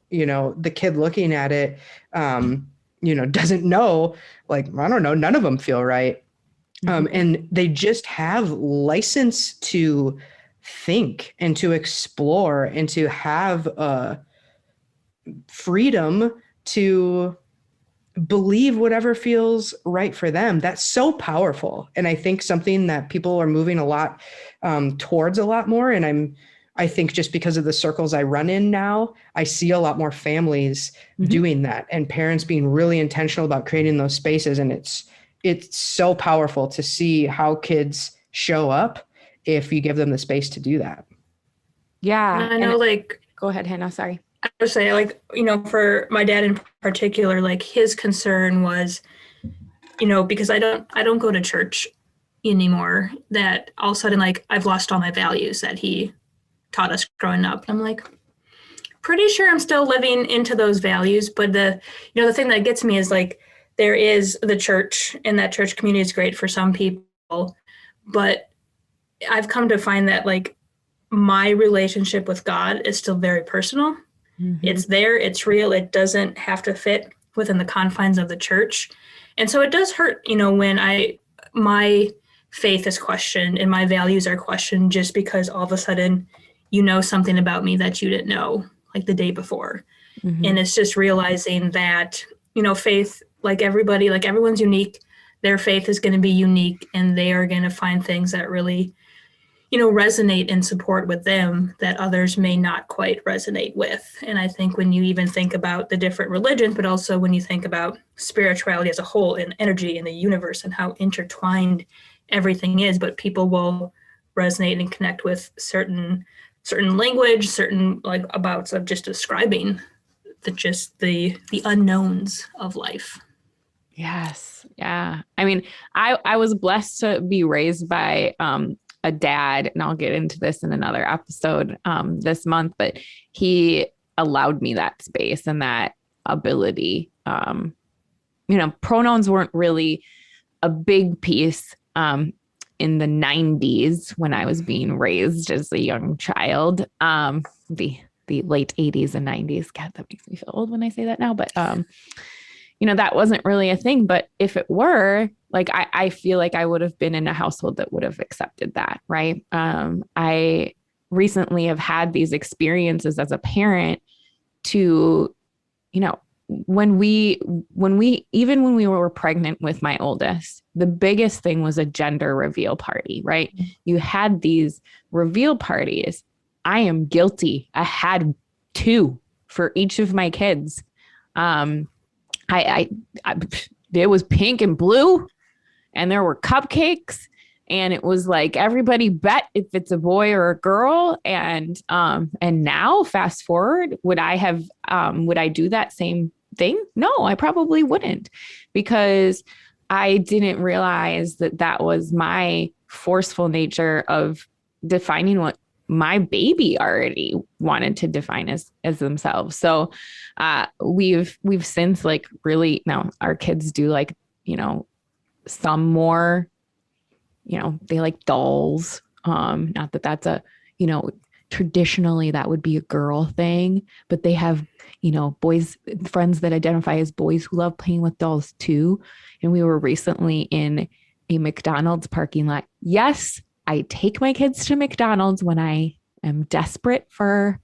the kid looking at it, doesn't know, like, I don't know, none of them feel right. And they just have license to think and to explore and to have freedom to believe whatever feels right for them. That's so powerful. And I think something that people are moving a lot towards a lot more. And I think just because of the circles I run in now, I see a lot more families doing that, and parents being really intentional about creating those spaces. And it's so powerful to see how kids show up if you give them the space to do that. Yeah. I know, go ahead, Hannah. Sorry. I would say, like, for my dad in particular, like his concern was, because I don't go to church anymore, that all of a sudden, like, I've lost all my values that he taught us growing up. I'm like, pretty sure I'm still living into those values. But the thing that gets me is, like, there is the church, and that church community is great for some people. But I've come to find that, like, my relationship with God is still very personal. Mm-hmm. It's there, it's real. It doesn't have to fit within the confines of the church. And so it does hurt, when my faith is questioned and my values are questioned, just because all of a sudden something about me that you didn't know, like, the day before. Mm-hmm. And it's just realizing that, faith, like everybody, like everyone's unique. Their faith is going to be unique, and they are going to find things that really, resonate and support with them that others may not quite resonate with. And I think when you even think about the different religions, but also when you think about spirituality as a whole and energy in the universe and how intertwined everything is, but people will resonate and connect with certain language, certain, like, abouts of just describing the unknowns of life. Yes. Yeah. I mean, I was blessed to be raised by a dad, and I'll get into this in another episode this month, but he allowed me that space and that ability. Pronouns weren't really a big piece in the 90s when I was being raised as a young child. The late 80s and 90s. God, that makes me feel old when I say that now, but that wasn't really a thing. But if it were, like, I feel like I would have been in a household that would have accepted that. Right. I recently have had these experiences as a parent to, when we were pregnant with my oldest, the biggest thing was a gender reveal party, right? Mm-hmm. You had these reveal parties. I am guilty. I had 2 for each of my kids. It was pink and blue, and there were cupcakes, and it was like everybody bet if it's a boy or a girl. And now fast forward, would I do that same thing? No, I probably wouldn't, because I didn't realize that was my forceful nature of defining what my baby already wanted to define as themselves. So we've since, like, really, now our kids do, like, some more, they like dolls. Not that that's a, traditionally that would be a girl thing, but they have, boys, friends that identify as boys who love playing with dolls too. And we were recently in a McDonald's parking lot. Yes, I take my kids to McDonald's when I am desperate for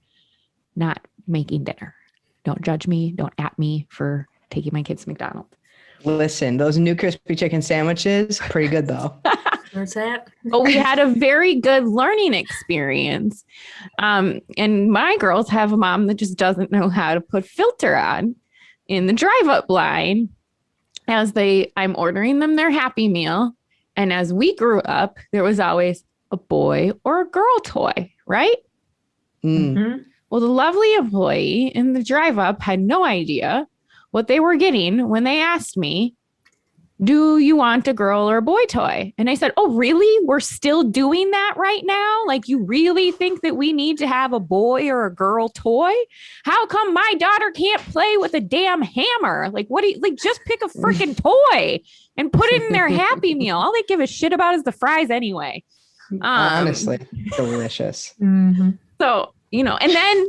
not making dinner. Don't judge me. Don't at me for taking my kids to McDonald's. Listen, those new crispy chicken sandwiches, pretty good though. What's that? But we had a very good learning experience. And my girls have a mom that just doesn't know how to put filter on in the drive-up line as I'm ordering them their Happy Meal. And as we grew up, there was always a boy or a girl toy, right? Mm-hmm. Well, the lovely employee in the drive-up had no idea what they were getting when they asked me, do you want a girl or a boy toy? And I said, oh, really? We're still doing that right now? Like, you really think that we need to have a boy or a girl toy? How come my daughter can't play with a damn hammer? Like, what do you, like, just pick a freaking toy and put it in their Happy Meal. All they give a shit about is the fries anyway. Honestly, delicious. Mm-hmm. So, and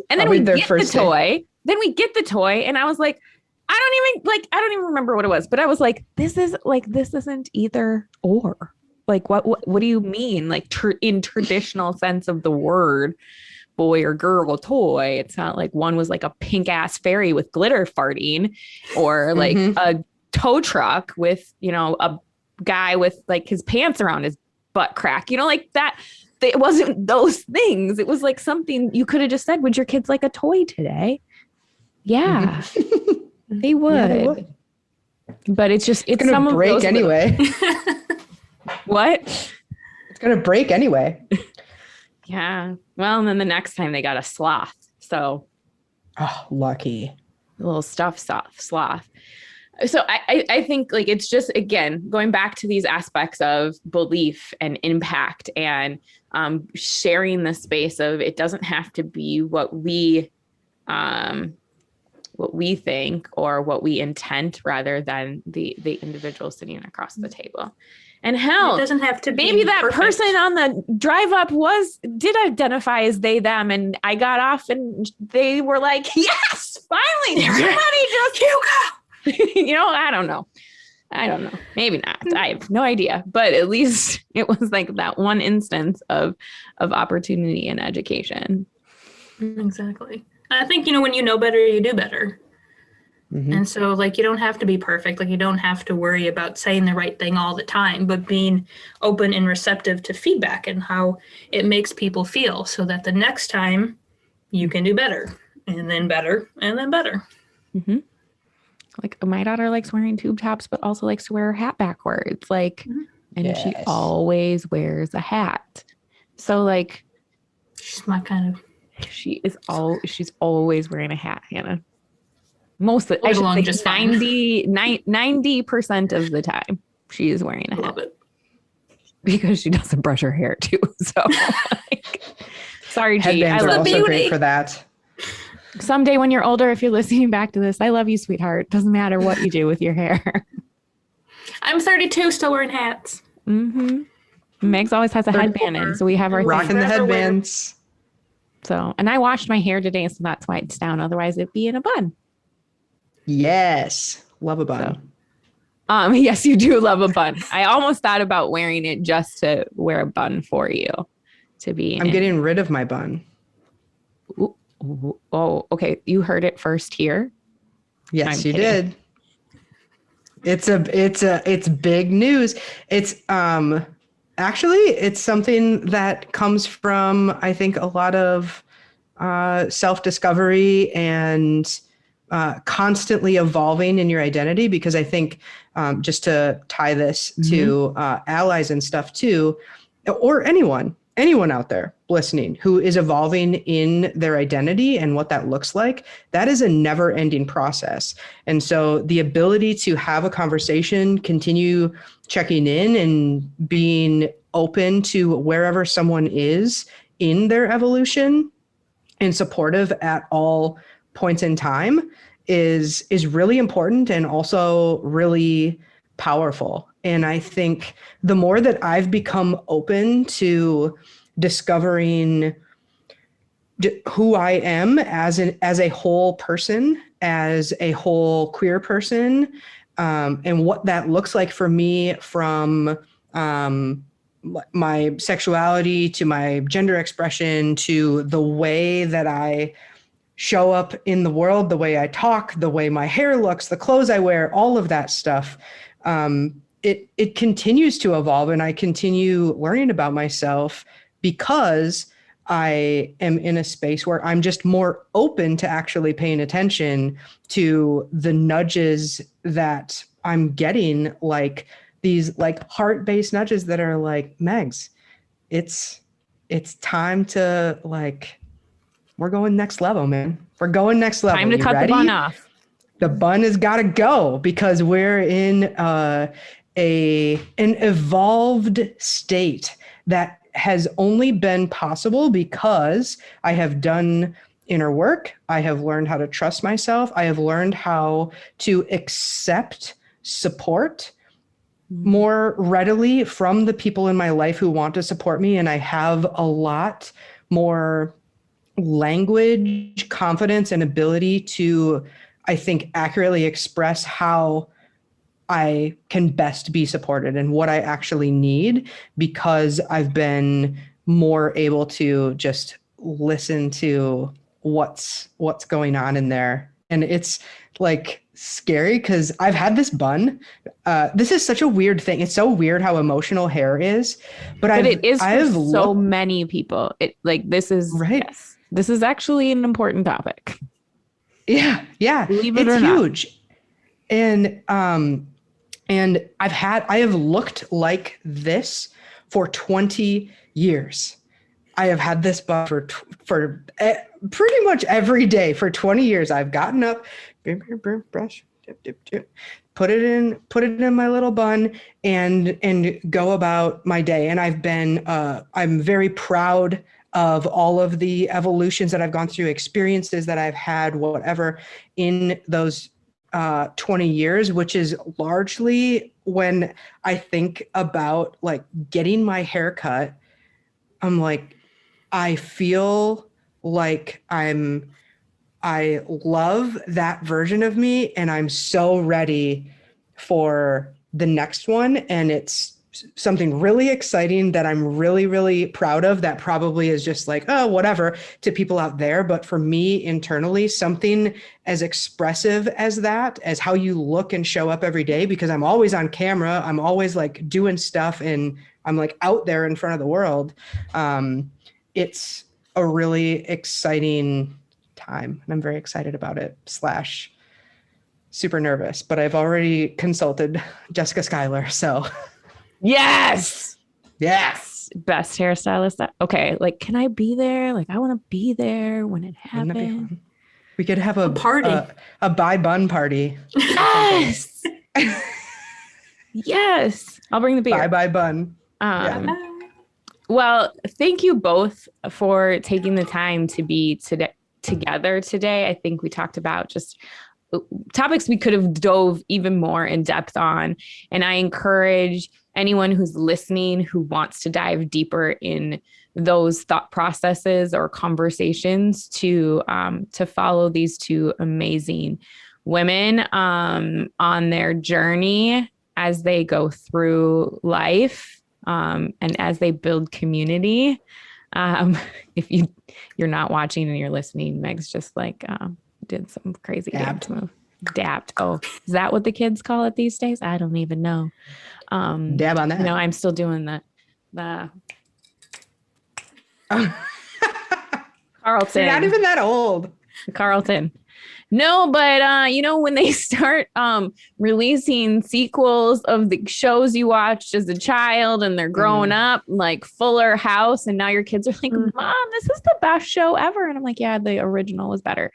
then we get the toy. Then we get the toy, and I was like, I don't even remember what it was, but I was like, this isn't either or. Like, what do you mean? Like, in traditional sense of the word, boy or girl toy. It's not like one was like a pink ass fairy with glitter farting, or like a tow truck with, a guy with, like, his pants around his butt crack, like that. It wasn't those things. It was like something you could have just said, would your kids like a toy today? Yeah. They would. Yeah, they would. But it's going to break anyway. What? It's going to break anyway. Yeah. Well, and then the next time they got a sloth. So Oh, lucky. A little sloth. So I think like it's just, again, going back to these aspects of belief and impact and sharing the space of, it doesn't have to be what we think or what we intend, rather than the individual sitting across the table. And hell, it doesn't have to be maybe that perfect. person on the drive up did identify as they, them, and I got off and they were like, yes, finally, somebody just, I don't know. Maybe not. I have no idea. But at least it was like that one instance of opportunity and education. Exactly. I think, when you know better, you do better. Mm-hmm. And so, like, you don't have to be perfect. Like, you don't have to worry about saying the right thing all the time, but being open and receptive to feedback and how it makes people feel, so that the next time you can do better, and then better, and then better. Mm-hmm. Like, my daughter likes wearing tube tops, but also likes to wear her hat backwards. Like, and she always wears a hat. So, like, she's my kind of. She's always wearing a hat, Hannah. Most of I should say 90% of the time she is wearing a hat. Love it. Because she doesn't brush her hair too. So, like, sorry, G. Headbands are also great for that. Someday when you're older, if you're listening back to this, I love you, sweetheart. Doesn't matter what you do with your hair. I'm 32, still wearing hats. Mm-hmm. Megs always has a headband in, so we have our rocking the headbands. So, and I washed my hair today, so that's why it's down. Otherwise, it'd be in a bun. Yes, love a bun. So, yes, you do love a bun. I almost thought about wearing it just to wear a bun for you. I'm getting rid of my bun. Ooh. Oh, okay. You heard it first here. Yes, you did. It's big news. It's actually it's something that comes from, I think, a lot of self-discovery and constantly evolving in your identity, because I think just to tie this to allies and stuff too, or anyone out there listening who is evolving in their identity and what that looks like, that is a never ending process. And so the ability to have a conversation, continue checking in and being open to wherever someone is in their evolution and supportive at all points in time is really important and also really powerful. And I think the more that I've become open to discovering who I am as a whole person, as a whole queer person, and what that looks like for me, from my sexuality to my gender expression to the way that I show up in the world, the way I talk, the way my hair looks, the clothes I wear, all of that stuff. It continues to evolve, and I continue learning about myself because I am in a space where I'm just more open to actually paying attention to the nudges that I'm getting, like these like heart-based nudges that are like, Megs, it's time to, like, we're going next level, man. We're going next level. Time to cut the bun off. The bun has got to go, because we're in an evolved state that has only been possible because I have done inner work. I have learned how to trust myself. I have learned how to accept support more readily from the people in my life who want to support me. And I have a lot more language, confidence, and ability to, I think, accurately express how I can best be supported and what I actually need, because I've been more able to just listen to what's going on in there. And it's like scary because I've had this bun. This is such a weird thing. It's so weird how emotional hair is, but it is for so many people. This is right. Yes, this is actually an important topic. Yeah. Believe it it's or huge. Not. And I have looked like this for 20 years. I have had this bun for pretty much every day for 20 years. I've gotten up, brush, dip, dip, dip, put it in my little bun and go about my day. And I'm very proud of all of the evolutions that I've gone through, experiences that I've had, whatever, in those 20 years, which is largely when I think about like getting my hair cut. I'm like, I feel like I love that version of me, and I'm so ready for the next one. And it's something really exciting that I'm really, really proud of, that probably is just like, oh, whatever to people out there. But for me internally, something as expressive as that, as how you look and show up every day, because I'm always on camera, I'm always like doing stuff and I'm like out there in front of the world. It's a really exciting time and I'm very excited about it / super nervous, but I've already consulted Jessica Schuyler. So yes. Best hairstylist. Okay. Like, can I be there? Like, I want to be there when it happens. We could have a party, a buy bun party. Yes. Yes. I'll bring the beer. Bye bun. Well, thank you both for taking the time to be together today. I think we talked about just topics we could have dove even more in depth on. And I encourage anyone who's listening who wants to dive deeper in those thought processes or conversations to follow these two amazing women on their journey as they go through life. And as they build community. If you're not watching and you're listening, Megs just like did some crazy dance move. Dabbed. Oh, is that what the kids call it these days? I don't even know. Dab on that. You know, I'm still doing the Carlton. You're not even that old. Carlton. No, but when they start releasing sequels of the shows you watched as a child and they're growing up, like Fuller House, and now your kids are like, Mom, this is the best show ever. And I'm like, yeah, the original was better.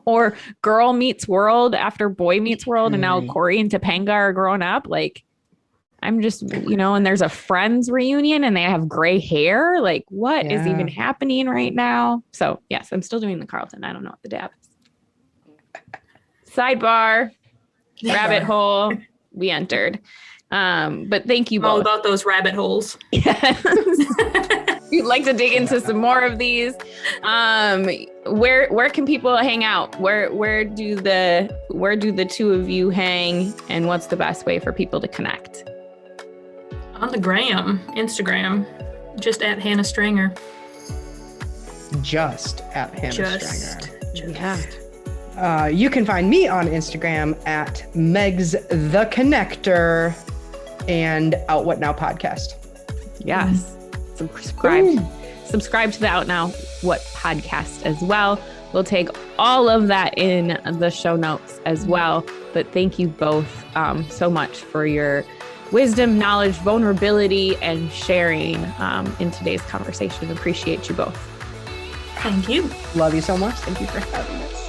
Or Girl Meets World after Boy Meets World, and now Corey and Topanga are growing up. Like, I'm just, and there's a Friends reunion and they have gray hair. Like, what is even happening right now? So yes, I'm still doing the Carlton. I don't know what the dab is. Sidebar, rabbit hole, we entered. But thank you both. All about those rabbit holes. Yes. If you'd like to dig into some more of these, where can people hang out? Where do the two of you hang, and what's the best way for people to connect? On the Instagram, just at Hannah Strenger. Just at Hannah Strenger. Yeah. You can find me on Instagram at Megs the Connector and Out What Now podcast. Yes. Subscribe to the Out Now What podcast as well. We'll take all of that in the show notes as well. But thank you both so much for your wisdom, knowledge, vulnerability, and sharing in today's conversation. Appreciate you both. Thank you. Love you so much. Thank you for having us.